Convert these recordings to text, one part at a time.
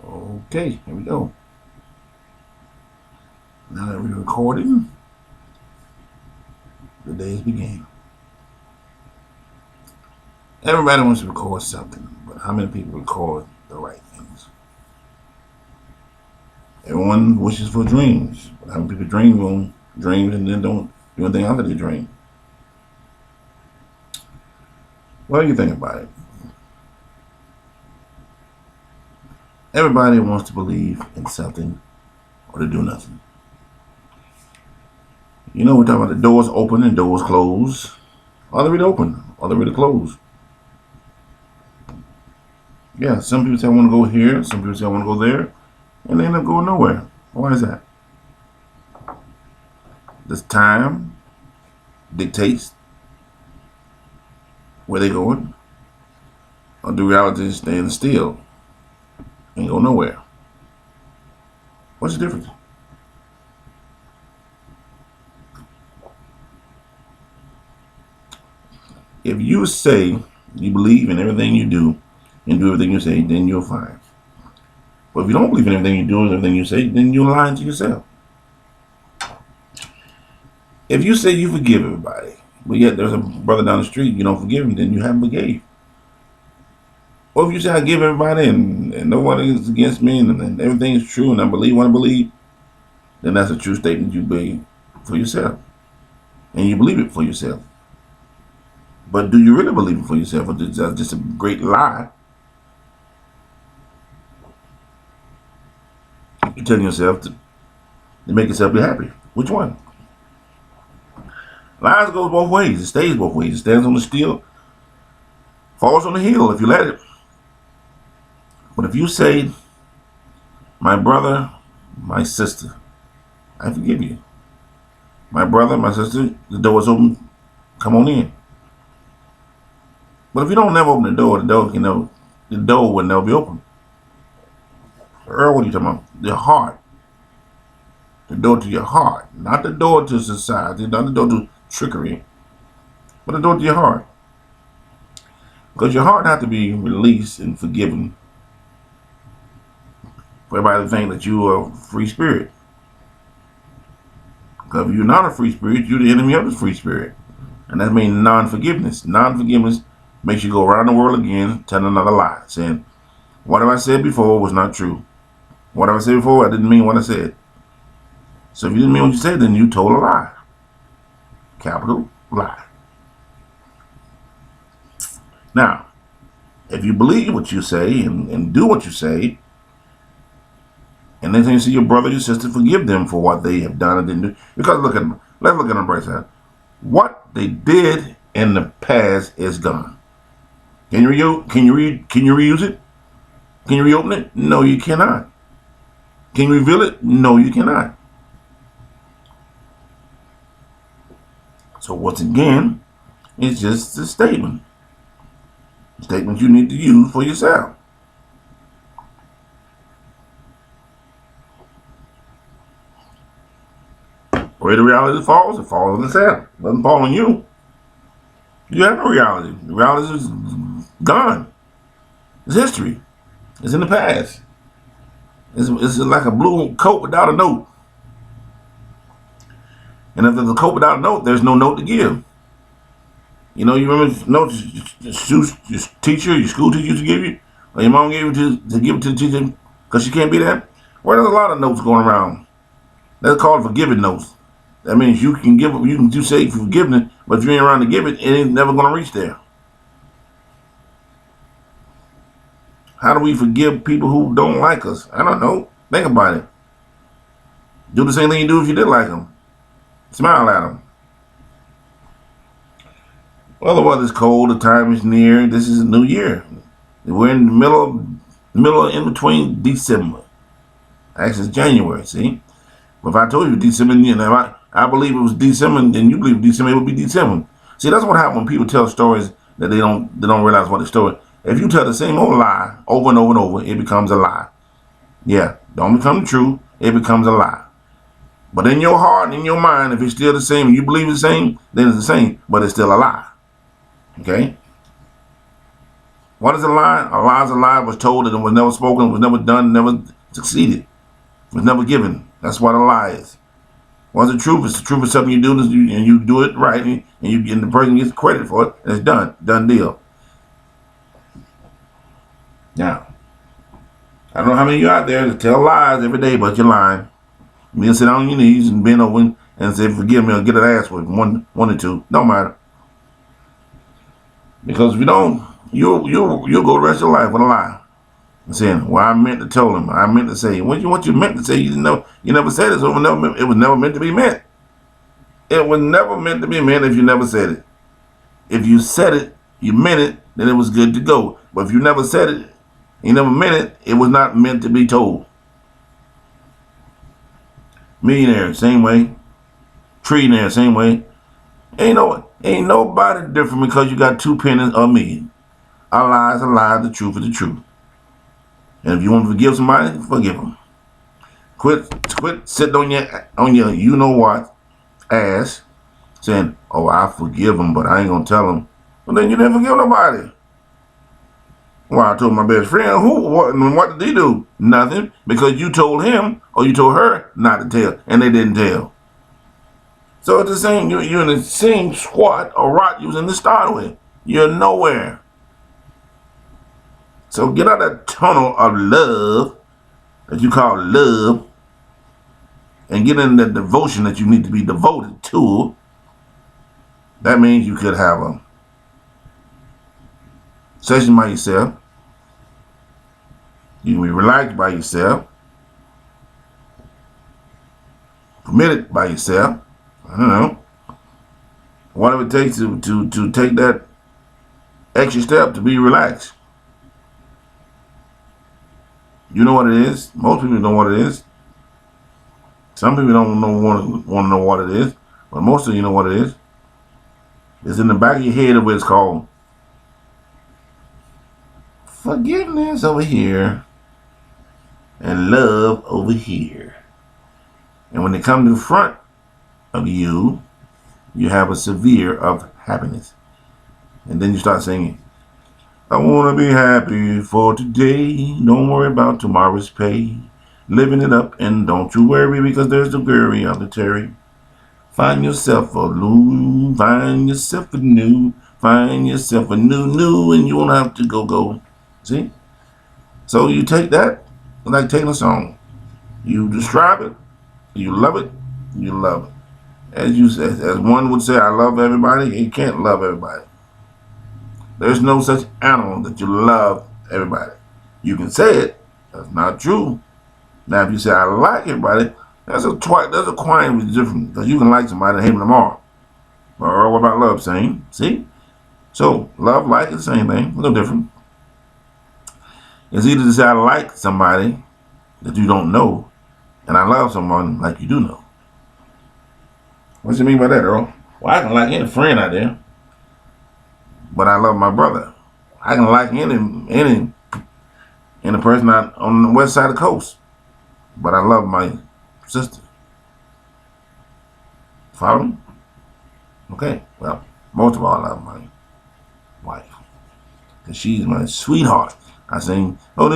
Okay, here we go. Now that we're recording, the days begin. Everybody wants to record something, but how many people record the right things? Everyone wishes for dreams, but how many people dream on dreams and then don't do anything after they dream? What do you think about it? Everybody wants to believe in something or to do nothing. You know, we're talking about the doors open and doors closed. Are they really open? Are they really closed? Yeah, some people say I want to go here, some people say I want to go there, and they end up going nowhere. Why is that? Does time dictates where they going? Or do reality stand still and go nowhere? What's the difference? If you say you believe in everything you do and do everything you say, then you're fine. But if you don't believe in everything you do and everything you say, then you're lying to yourself. If you say you forgive everybody, but yet there's a brother down the street, you don't forgive him, then you haven't forgave. Or if you say I give everybody and nobody is against me and everything is true and I believe what I believe, then that's a true statement you made for yourself. And you believe it for yourself. But do you really believe it for yourself, or is that just a great lie? You're telling yourself to make yourself be happy. Which one? Lies goes both ways. It stays both ways. It stands on the steel, falls on the hill if you let it. But if you say, my brother, my sister, I forgive you. My brother, my sister, the door is open. Come on in. But if you don't never open the door will never be open. Earl, what are you talking about? The heart. The door to your heart. Not the door to society, not the door to trickery, but the door to your heart. Because your heart has to be released and forgiven for everybody to think that you are a free spirit. Because if you're not a free spirit, you're the enemy of the free spirit. And that means non-forgiveness. Non-forgiveness makes you go around the world again telling another lie, saying, what have I said before was not true. What have I said before? I didn't mean what I said. So if you didn't mean what you said, then you told a lie. Capital lie. Now, if you believe what you say and do what you say, and then you see your brother, your sister, forgive them for what they have done and didn't do. Because let's look at the bright side. What they did in the past is gone. Can you reuse it? Can you reopen it? No, you cannot. Can you reveal it? No, you cannot. So once again, it's just a statement. A statement you need to use for yourself. Where the reality falls, it falls on itself. It doesn't fall on you. You have no reality. The reality is gone. It's history. It's in the past. It's like a blue coat without a note. And if there's a coat without a note, there's no note to give. You know, you remember notes your teacher, your school teacher used to give you? Or your mom gave you to give it to the teacher because she can't be there? Well, there's a lot of notes going around. That's called forgiving notes. That means you can say forgiveness, but if you ain't around to give it, it ain't never going to reach there. How do we forgive people who don't like us? I don't know. Think about it. Do the same thing you do if you did like them. Smile at them. Well, the weather's cold. The time is near. This is a new year. We're in the middle in between December. Actually, it's January. See, but if I told you December, if I believe it was December, then you believe December, it would be December. See, that's what happens when people tell stories that they don't realize what the story. If you tell the same old lie over and over and over, it becomes a lie. Yeah, don't become true. It becomes a lie. But in your heart and in your mind, if it's still the same, and you believe the same, then it's the same, but it's still a lie. Okay? What is a lie? A lie is a lie was told and it was never spoken, was never done, never succeeded, was never given. That's what a lie is. What's the truth? It's the truth of something you do and you do it right and the person gets credit for it and it's done. Done deal. Now, I don't know how many of you out there that tell lies every day, but you're lying. You can sit down on your knees and bend over and say, forgive me, or get an ass with one or two. Don't matter. Because if you don't, you'll go the rest of your life with a lie. And saying, well, I meant to tell him. I meant to say. What you meant to say, you never said it, so it was never meant to be meant. It was never meant to be meant if you never said it. If you said it, you meant it, then it was good to go. But if you never said it, you never meant it, it was not meant to be told. Millionaire, same way. Trillionaire, same way. Ain't nobody different because you got 2 pennies or a million. A lie is a lie, the truth is the truth. And if you want to forgive somebody, forgive them. Quit sitting on your you know what ass saying, oh, I forgive them, but I ain't gonna tell them. Well, then you didn't forgive nobody. Well, I told my best friend, what did he do? Nothing, because you told him or you told her not to tell, and they didn't tell. So it's the same, you're in the same squat or rot you was in the start with. You're nowhere. So get out of that tunnel of love that you call love and get in the devotion that you need to be devoted to. That means you could have a session by yourself. You can be relaxed by yourself. Committed by yourself. I don't know. Whatever it takes to take that extra step to be relaxed. You know what it is. Most people know what it is. Some people don't want to know what it is, but most of you know what it is. It's in the back of your head of what it's called forgiveness over here and love over here. And when they come to the front of you, you have a severe of happiness. And then you start singing, I want to be happy for today. Don't worry about tomorrow's pay. Living it up and don't you worry because there's the worry of the Terry. Find yourself a new, find yourself a new, find yourself a new, and you won't have to go. See? So you take that, like taking a song. You describe it, you love it, you love it. As one would say, I love everybody, you can't love everybody. There's no such animal that you love everybody. You can say it, that's not true. Now if you say I like everybody, that's a quite different, because you can like somebody and hate them tomorrow. Or what about love? Same. See? So love, like is the same thing, a little different. It's either to say I like somebody that you don't know, and I love someone like you do know. What do you mean by that, Earl? Well, I can like any friend out there, but I love my brother. I can like any person out on the west side of the coast, but I love my sister. Follow me? Okay, well, most of all, I love my wife, because she's my sweetheart. I sing, and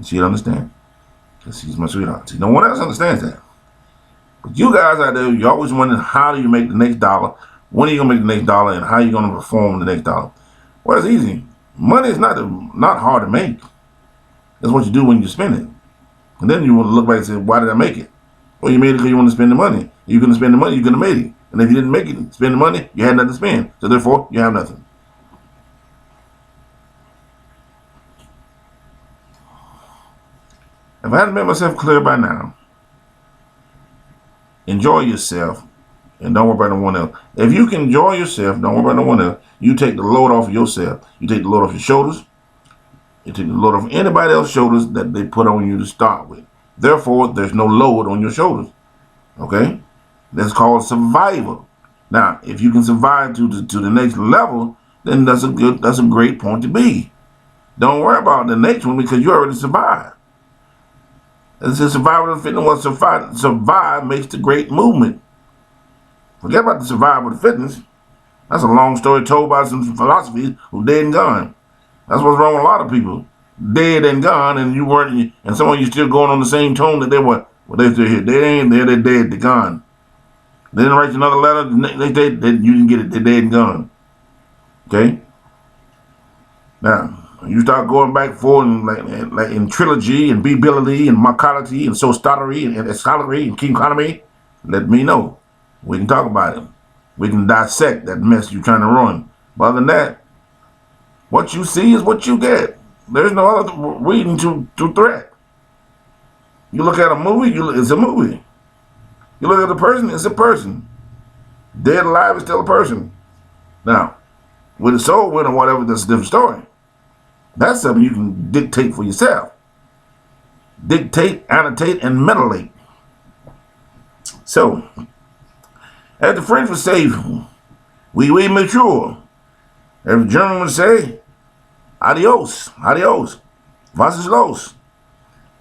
she'll understand, because she's my sweetheart. See, no one else understands that. But you guys out there, you're always wondering, how do you make the next dollar? When are you going to make the next dollar, and how are you going to perform the next dollar? Well, it's easy. Money is not hard to make. That's what you do when you spend it. And then you want to look back and say, why did I make it? Well, you made it because you want to spend the money. You're going to spend the money, you're going to make it. And if you didn't make it, spend the money, you had nothing to spend. So therefore, you have nothing. If I hadn't made myself clear by now, enjoy yourself and don't worry about no one else. If you can enjoy yourself, don't worry about no one else. You take the load off of yourself. You take the load off your shoulders. You take the load off anybody else's shoulders that they put on you to start with. Therefore, there's no load on your shoulders. Okay? That's called survival. Now, if you can survive to the next level, then that's a great point to be. Don't worry about the next one because you already survived. It's a survival of the fitness. What survive makes the great movement. Forget about the survival of the fitness. That's a long story told by some philosophies who dead and gone. That's what's wrong with a lot of people. Dead and gone, and you weren't, and some of you still going on the same tone that they were. Well, they're still here. They ain't there. They're dead. They're gone. They didn't write you another letter. They you didn't get it. They're dead and gone. Okay. Now you start going back forward like in trilogy and B-bility and Macality and Sostottery and Escalery and King Economy. Let me know. We can talk about it. We can dissect that mess you're trying to ruin. But other than that, what you see is what you get. There's no other reason to threat. You look at a movie, it's a movie. You look at a person, it's a person. Dead or alive is still a person. Now, with a soul win or whatever, that's a different story. That's something you can dictate for yourself. Dictate, annotate, and metallate. So, as the French would say, we mature. As the German would say, adios, adios, was ist los?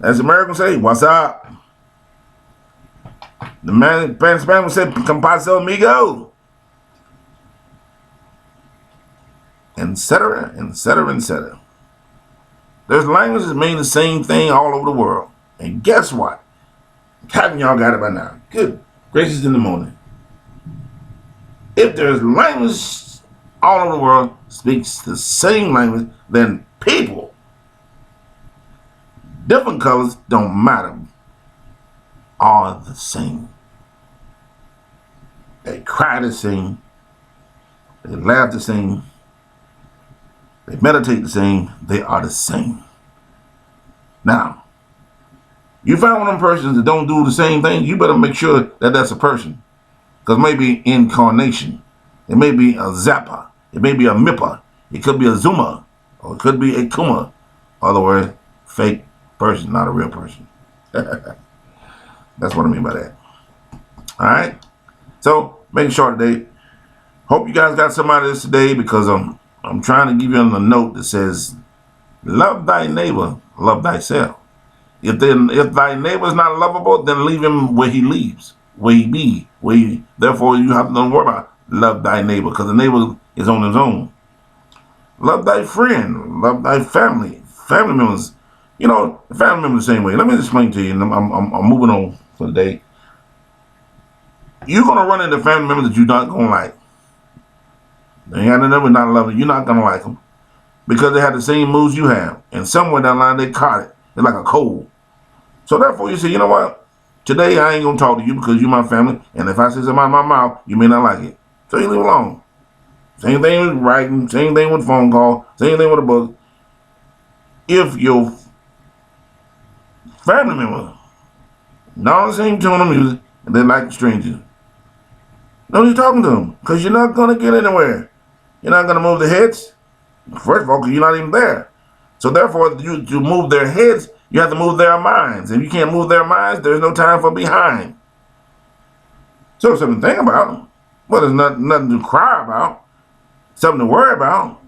As the Americans say, what's up? The man in Spanish would say, compaso amigo. Etc., etc., etc. There's languages that mean the same thing all over the world. And guess what? Haven't y'all got it by now? Good gracious in the morning. If there's language all over the world speaks the same language, then people, different colors don't matter, are the same. They cry the same. They laugh the same. They meditate the same. They are the same. Now, you find one of them persons that don't do the same thing, you better make sure that that's a person. Because maybe incarnation. It may be a Zappa. It may be a Mippa. It could be a Zuma. Or it could be a Kuma. In other words, fake person, not a real person. That's what I mean by that. Alright? So, making sure today. Hope you guys got some out of this today because I'm trying to give you a note that says, love thy neighbor, love thyself. If thy neighbor is not lovable, then leave him where he leaves, where he be, therefore you have to don't worry about love thy neighbor, because the neighbor is on his own. Love thy friend, love thy family members. You know, family members the same way. Let me explain to you, and I'm moving on for the day. You're gonna run into family members that you're not gonna like. They ain't got nothing not loving. You're not gonna like them because they have the same moves you have, and somewhere down the line they caught it. It's like a cold. So therefore you say, you know what? Today I ain't gonna talk to you because you're my family, and if I say something out of my mouth, you may not like it. So you leave it alone. Same thing with writing, same thing with phone call, same thing with a book. If your family member not on the same tone of music and they like strangers, don't you talking to them because you're not gonna get anywhere. You're not gonna move the heads. First of all, because you're not even there. So therefore, to move their heads, you have to move their minds. If you can't move their minds, there's no time for behind. So something to think about. Well, there's nothing to cry about. Something to worry about.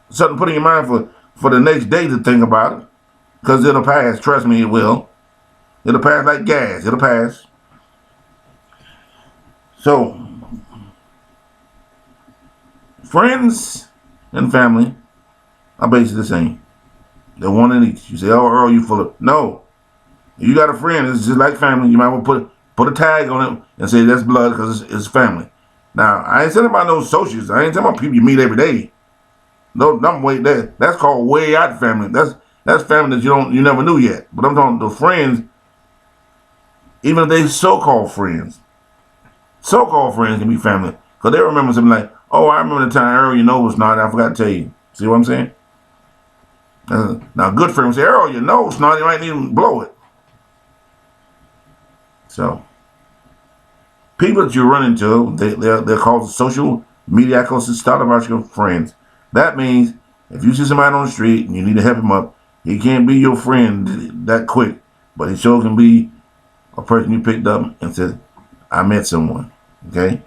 Something to put in your mind for the next day to think about it. Because it'll pass. Trust me, it will. It'll pass like gas. It'll pass. So, friends and family are basically the same. They're one in each. You say, oh, Earl, you full of... No. You got a friend. It's just like family. You might want to put a tag on it and say that's blood because it's family. Now, I ain't talking about no associates. I ain't talking about people you meet every day. No, that's called way out family. That's family that you never knew yet. But I'm talking the friends, even if they so-called friends. So-called friends can be family. Because they remember something like, oh, I remember the time Earl, you know was not. I forgot to tell you. See what I'm saying? Now, good friends say, Earl, your nose snot, you might need to blow it. So, people that you run into, they're called social media icons start about your friends. That means if you see somebody on the street and you need to help him up, he can't be your friend that quick, but he sure can be a person you picked up and said, I met someone. Okay?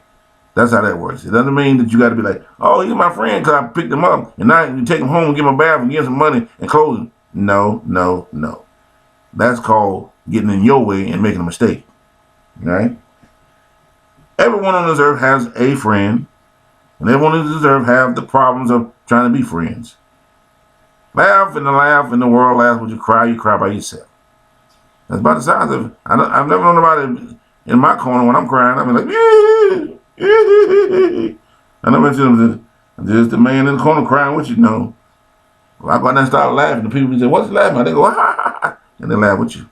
That's how that works. It doesn't mean that you got to be like, oh, he's my friend because I picked him up, and now you take him home and give him a bath and give him some money and clothes. No, no, no. That's called getting in your way and making a mistake. All right? Everyone on this earth has a friend, And everyone who deserves have the problems of trying to be friends. Laugh in the world laughs. When you cry by yourself. That's about the size of it. I've never known nobody in my corner when I'm crying. I'm like, I never see them just the man in the corner crying with you. No. Well, I go out there and start laughing. The people say, what's he laughing at? They go, ha, ha, ha, ha. And they laugh with you.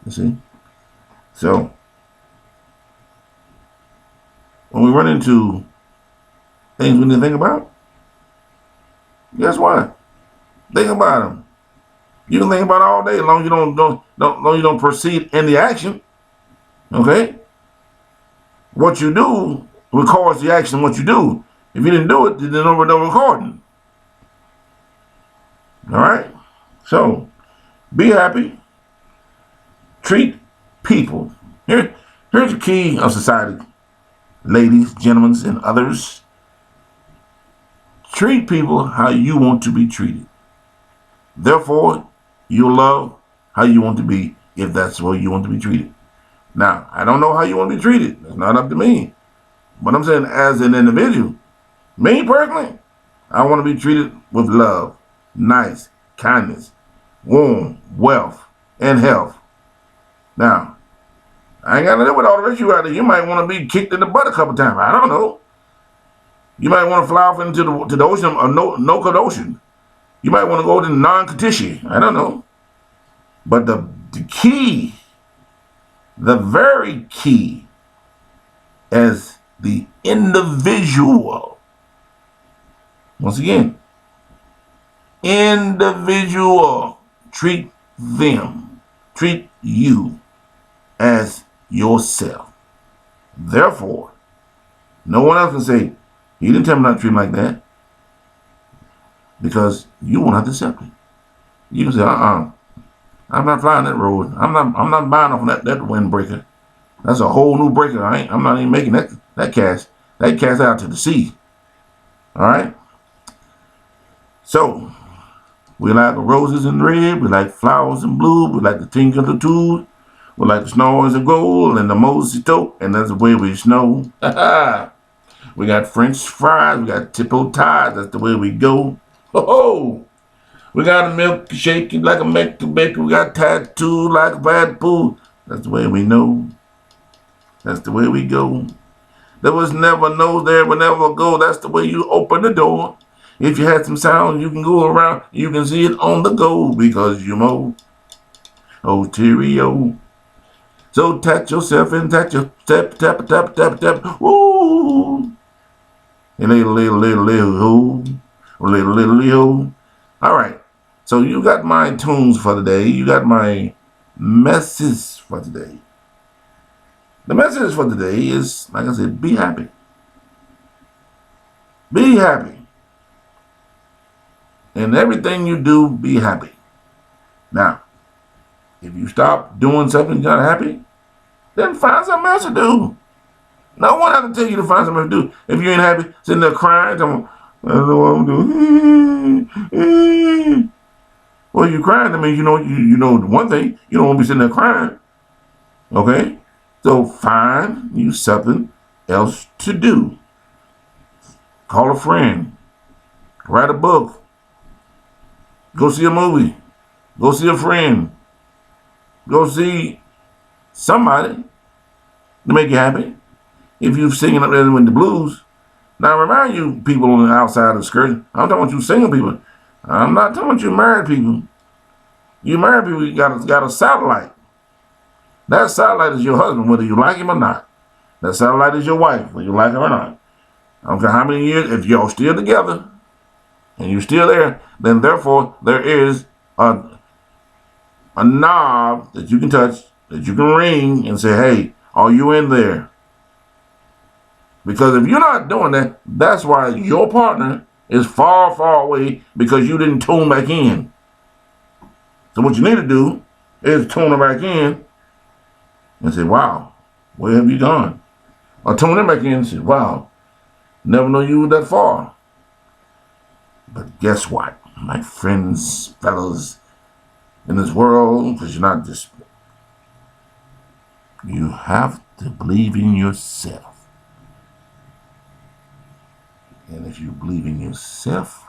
You see? So, when we run into things we need to think about, guess what? Think about them. You can think about it all day as long as you don't proceed in the action. Okay? What you do records the action what you do. If you didn't do it, then there's no recording. All right? So, be happy. Treat people. Here's the key of society. Ladies, gentlemen, and others. Treat people how you want to be treated. Therefore, you'll love how you want to be if that's the way you want to be treated. Now, I don't know how you want to be treated. It's not up to me. But I'm saying as an individual, me personally, I want to be treated with love, nice, kindness, warm, wealth, and health. Now, I ain't got to live with all the rest of you out there. You might want to be kicked in the butt a couple times. I don't know. You might want to fly off into the ocean or no ocean. You might want to go to non-Katishi. I don't know. But the key, the very key, as the individual, once again, individual, treat them, treat you as yourself. Therefore, no one else can say, he didn't tell me not to treat him like that. Because you won't have to accept it. You can say, I'm not flying that road. I'm not buying off on that windbreaker. That's a whole new breaker. I'm not even making that cast. That cast out to the sea. Alright? So, we like the roses in red, we like flowers in blue, we like the tinkle of the tube, we like the snows of gold and the mosquito, and that's the way we snow. We got French fries, we got tippo ties, that's the way we go. Oh, we got a milkshake like a baker. We got tattoo like a bad poo. That's the way we know. That's the way we go. There was never no, there will never go. That's the way you open the door. If you had some sound, you can go around. You can see it on the go because you mo. Ontario. So tat yourself and tat your tap, tap, tap, tap, tap. Woo. And little hole. Little. All right. So you got my tunes for today. You got my message for today. The message for today is, like I said, be happy. Be happy. In everything you do, be happy. Now, if you stop doing something you're not happy, then find something else to do. No one has to tell you to find something to do. If you ain't happy, sitting there crying, I don't know what I'm doing. Well, you crying, that means you know one thing, you don't want to be sitting there crying. Okay? So find you something else to do. Call a friend. Write a book. Go see a movie. Go see a friend. Go see somebody to make you happy. If you're singing up there with the blues. Now, remind you people on the outside of the skirt, I'm talking about you single people. I'm not talking about you married people. You married people, you got a satellite. That satellite is your husband, whether you like him or not. That satellite is your wife, whether you like her or not. I don't care how many years, if y'all still together, and you're still there, then therefore there is a knob that you can touch, that you can ring and say, hey, are you in there? Because if you're not doing that, that's why your partner is far, far away because you didn't tune back in. So what you need to do is tune it back in and say, wow, where have you gone? Or tune it back in and say, wow, never know you were that far. But guess what, my friends, fellas, in this world, because you're not just, you have to believe in yourself. And if you believe in yourself,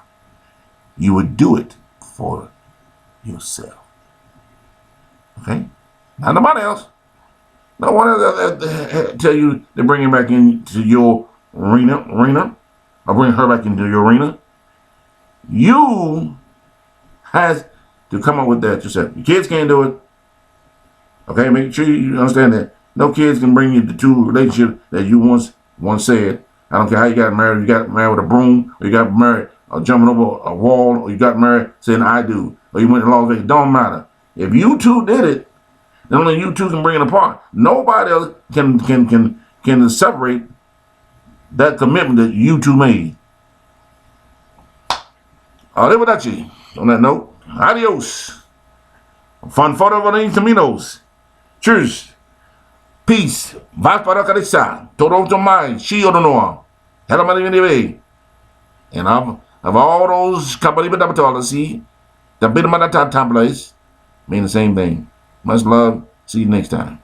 you would do it for yourself. Okay? Not nobody else. No one else tell you to bring him back into your arena, or bring her back into your arena. You has to come up with that yourself. Your kids can't do it. Okay, make sure you understand that. No kids can bring you the two relationship that you once said. I don't care how you got married. You got married with a broom, or you got married jumping over a wall, or you got married saying I do, or you went to Las Vegas. Don't matter. If you two did it, then only you two can bring it apart. Nobody else can separate that commitment that you two made. Arrivederci. On that note, adios. Fun photo of the Caminos. Cheers. Peace. Vai para a cabeça. Todo mais. She or no. Hello, my name. And of all those Kabaliba see, the bit of my tablas mean the same thing. Much love. See you next time.